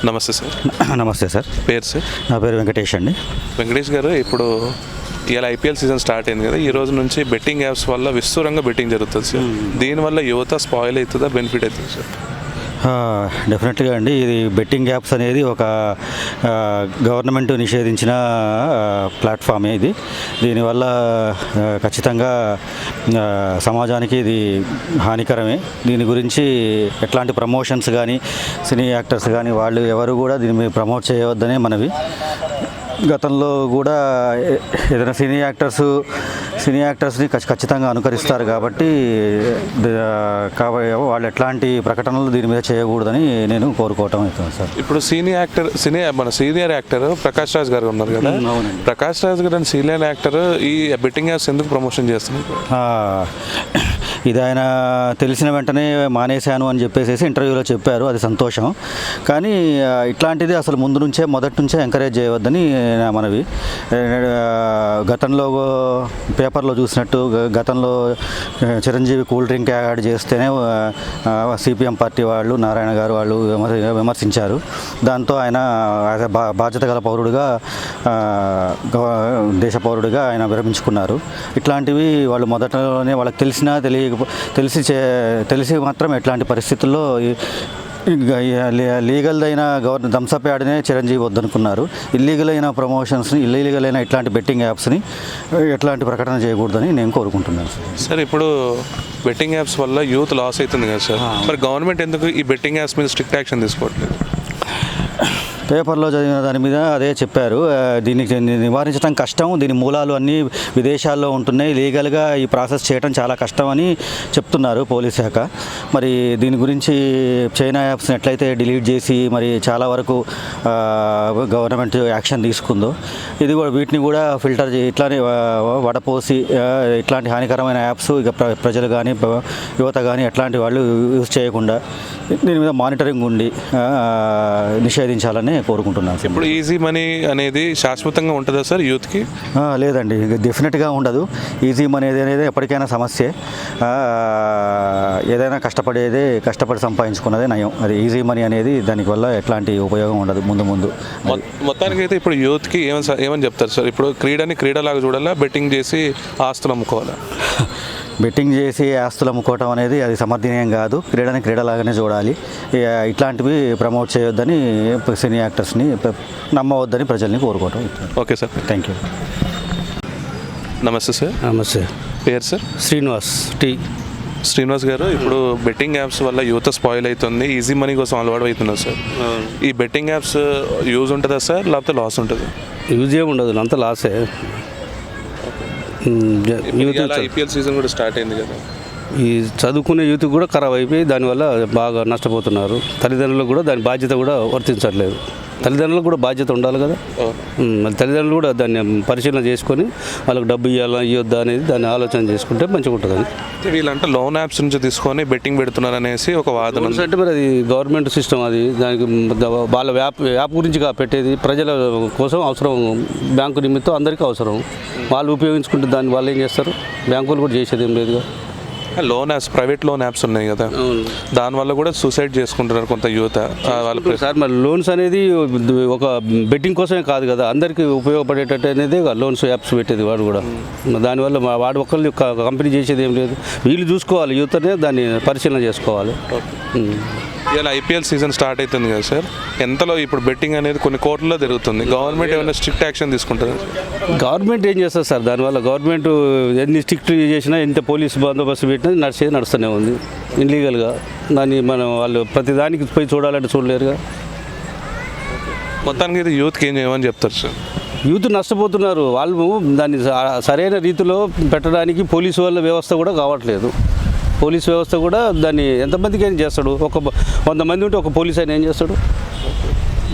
నమస్తే సార్. నమస్తే సార్. పేరు సార్? నా పేరు వెంకటేష్ అండి. వెంకటేష్ గారు, ఇప్పుడు ఇలా ఐపీఎల్ సీజన్ స్టార్ట్ అయింది కదా, ఈ రోజు నుంచి బెట్టింగ్ యాప్స్ వల్ల విస్తృతంగా బెట్టింగ్ జరుగుతుంది సార్. దీనివల్ల యువత స్పాయిల్ అవుతుందా, బెనిఫిట్ అవుతుంది సార్? డెఫినెట్గా అండి. ఇది బెట్టింగ్ యాప్స్ అనేది ఒక గవర్నమెంట్ నిషేధించిన ప్లాట్ఫామే. ఇది దీనివల్ల ఖచ్చితంగా సమాజానికి ఇది హానికరమే. దీని గురించి ఎట్లాంటి ప్రమోషన్స్ కానీ సినీ యాక్టర్స్ కానీ వాళ్ళు ఎవరు కూడా దీని మీద ప్రమోట్ చేయవద్దనే మనవి. గతంలో కూడా ఏదైనా సినీ యాక్టర్స్ని ఖచ్చితంగా అనుకరిస్తారు కాబట్టి వాళ్ళు ఎట్లాంటి ప్రకటనలు దీని మీద చేయకూడదని నేను కోరుకోవటం అవుతుంది సార్. ఇప్పుడు మన సీనియర్ యాక్టర్ ప్రకాష్ రాజ్ గారు ఉన్నారు కదా, ప్రకాష్ రాజ్ గారు అని సీనియర్ యాక్టర్ ఈ బెట్టింగ్ యాప్స్ ఎందుకు ప్రమోషన్ చేస్తున్నారు? ఇది ఆయన తెలిసిన వెంటనే మానేశాను అని చెప్పేసి ఇంటర్వ్యూలో చెప్పారు. అది సంతోషం. కానీ ఇట్లాంటిది అసలు మొదటి నుంచే ఎంకరేజ్ చేయవద్దని నా మనవి. గతంలో పేపర్లో చూసినట్టు గతంలో చిరంజీవి కూల్ డ్రింక్ యాడ్ చేస్తేనే సిపిఎం పార్టీ వాళ్ళు, నారాయణ గారు వాళ్ళు విమర్శించారు. దాంతో ఆయన బాధ్యత గల పౌరుడిగా, దేశ పౌరుడిగా ఆయన విరమించుకున్నారు. ఇట్లాంటివి వాళ్ళు మొదటలోనే వాళ్ళకి తెలిసి మాత్రం ఎట్లాంటి పరిస్థితుల్లో లీగల్ అయిన థమ్సప్ యాడ్నే చిరంజీవి వద్దనుకున్నారు. ఇల్లీగల్ అయిన ప్రమోషన్స్ని, ఇల్లీగల్ అయిన ఇట్లాంటి బెట్టింగ్ యాప్స్ని ఎట్లాంటి ప్రకటన చేయకూడదని నేను కోరుకుంటున్నాను సార్. ఇప్పుడు బెట్టింగ్ యాప్స్ వల్ల యూత్ లాస్ అవుతుంది కదా సార్, మరి గవర్నమెంట్ ఎందుకు ఈ బెట్టింగ్ యాప్స్ మీద స్ట్రిక్ట్ యాక్షన్ తీసుకోవట్లేదు? పేపర్లో చదివిన దాని మీద అదే చెప్పారు. దీనికి నివారించడం కష్టం, దీని మూలాలు అన్నీ విదేశాల్లో ఉంటున్నాయి, లీగల్గా ఈ ప్రాసెస్ చేయడం చాలా కష్టం అని చెప్తున్నారు పోలీస్ శాఖ. మరి దీని గురించి చైనా యాప్స్ని ఎట్లయితే డిలీట్ చేసి మరి చాలా వరకు గవర్నమెంట్ యాక్షన్ తీసుకుందో, ఇది కూడా వీటిని కూడా ఫిల్టర్ ఇట్లానే వడపోసి ఇట్లాంటి హానికరమైన యాప్స్ ఇక ప్రజలు కానీ యువత కానీ ఎట్లాంటి వాళ్ళు యూజ్ చేయకుండా దీని మీద మానిటరింగ్ ఉండి నిషేధించాలని కోరుకుంటున్నాను. ఇప్పుడు ఈజీ మనీ అనేది శాశ్వతంగా ఉంటుందా సార్ యూత్కి? లేదండి, డెఫినెట్గా ఉండదు. ఈజీ మనీ అనేది ఎప్పటికైనా సమస్యే. ఏదైనా కష్టపడి సంపాదించుకున్నదే నయం. అది ఈజీ మనీ అనేది దానికి వల్ల ఎట్లాంటి ఉపయోగం ఉండదు ముందు. మొత్తానికి అయితే ఇప్పుడు యూత్కి ఏమని చెప్తారు సార్? ఇప్పుడు క్రీడలాగా చూడాలా, బెట్టింగ్ చేసి ఆస్తులు అమ్ముకోవాలా? బెట్టింగ్ చేసి ఆస్తులు అమ్ముకోవటం అనేది అది సమర్థనీయం కాదు. క్రీడలాగానే చూడాలి. ఇట్లాంటివి ప్రమోట్ చేయొద్దని సినీ యాక్టర్స్ని నమ్మవద్దని ప్రజల్ని కోరుకోవటం. Okay sir, thank you. నమస్తే సార్. నమస్తే. పేరు సార్? శ్రీనివాస్ గారు, ఇప్పుడు బెట్టింగ్ యాప్స్ వల్ల యువత స్పాయిల్ అవుతుంది, ఈజీ మనీ కోసం అలవాటు అవుతున్నారు సార్. ఈ బెట్టింగ్ యాప్స్ యూజ్ ఉంటుందా సార్, లేకపోతే లాస్ ఉంటుంది? యూజ్ ఏమి ఉండదు, అంతా లాసే. ఐపీఎల్ సీజన్ కూడా స్టార్ట్ అయింది కదా, ఈ చదువుకునే యూత్ కూడా ఖరాబ్ అయిపోయి దానివల్ల బాగా నష్టపోతున్నారు. తల్లిదండ్రులకు కూడా దాని బాధ్యత కూడా వర్తించట్లేదు. తల్లిదండ్రులకు కూడా బాధ్యత ఉండాలి కదా. తల్లిదండ్రులు కూడా దాన్ని పరిశీలన చేసుకొని వాళ్ళకి డబ్బు ఇవ్వద్దా అనేది దాన్ని ఆలోచన చేసుకుంటే మంచిగా ఉంటుందని. వీళ్ళంటే లోన్ యాప్స్ నుంచి తీసుకొని బెట్టింగ్ పెడుతున్నారు అనేసి ఒక వాదన. అంటే మరి అది గవర్నమెంట్ సిస్టమ్, అది దానికి వాళ్ళ యాప్ గురించి పెట్టేది ప్రజల కోసం అవసరం, బ్యాంకు నిమిత్తం అందరికీ అవసరం. వాళ్ళు ఉపయోగించుకుంటే దాన్ని వాళ్ళు ఏం చేస్తారు? బ్యాంకులు కూడా చేసేది ఏం లేదుగా. Loan apps, private loan apps ఉన్నాయి కదా, దానివల్ల కూడా సూసైడ్ చేసుకుంటున్నారు కొంత యువత. సార్ మరి లోన్స్ అనేది ఒక బెట్టింగ్ కోసమే కాదు కదా, అందరికీ ఉపయోగపడేటట్టు అనేది లోన్స్ యాప్స్ పెట్టేది వాడు కూడా. దానివల్ల వాడు ఒక్కళ్ళు కంపెనీ చేసేది ఏం లేదు. వీళ్ళు చూసుకోవాలి, యువతనే దాన్ని పరిశీలన చేసుకోవాలి. ఇలా ఐపీఎల్ సీజన్ స్టార్ట్ అవుతుంది కదా సార్, ఎంతలో ఇప్పుడు బెట్టింగ్ అనేది కొన్ని కోట్లలో జరుగుతుంది. గవర్నమెంట్ ఏమైనా స్ట్రిక్ట్ యాక్షన్ తీసుకుంటారు? గవర్నమెంట్ ఏం చేస్తారు సార్? దానివల్ల గవర్నమెంట్ ఎన్ని స్ట్రిక్ట్ చేసినా, ఎంత పోలీసు బందోబస్తు పెట్టినా నడుస్తూనే ఉంది ఇన్లీగల్గా. దాన్ని వాళ్ళు ప్రతిదానికి పోయి చూడాలంటే చూడలేరుగా. మొత్తానికి ఇది యూత్కి ఏం చేయమని చెప్తారు సార్? యూత్ నష్టపోతున్నారు. వాళ్ళు దాన్ని సరైన రీతిలో పెట్టడానికి పోలీసు వాళ్ళ వ్యవస్థ కూడా కావట్లేదు. పోలీస్ వ్యవస్థ కూడా దాన్ని ఎంతమందికి ఏం చేస్తాడు? 100 మంది ఉంటే ఒక పోలీస్ ఆయన ఏం చేస్తాడు?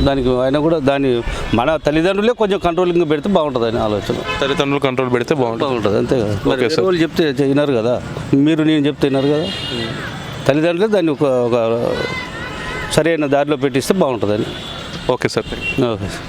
దానికి ఆయన కూడా దాన్ని మన తల్లిదండ్రులే కొంచెం కంట్రోలింగ్ పెడితే బాగుంటుంది అని ఆలోచన. తల్లిదండ్రులు కంట్రోల్ పెడితే బాగుంటుంది, అంతే కదా. ఓకే సార్, వాళ్ళు చెప్తే విన్నారు కదా, నేను చెప్తే విన్నారు కదా. తల్లిదండ్రులే దాన్ని ఒక సరైన దారిలో పెట్టిస్తే బాగుంటుందని. Okay sir. Okay sir.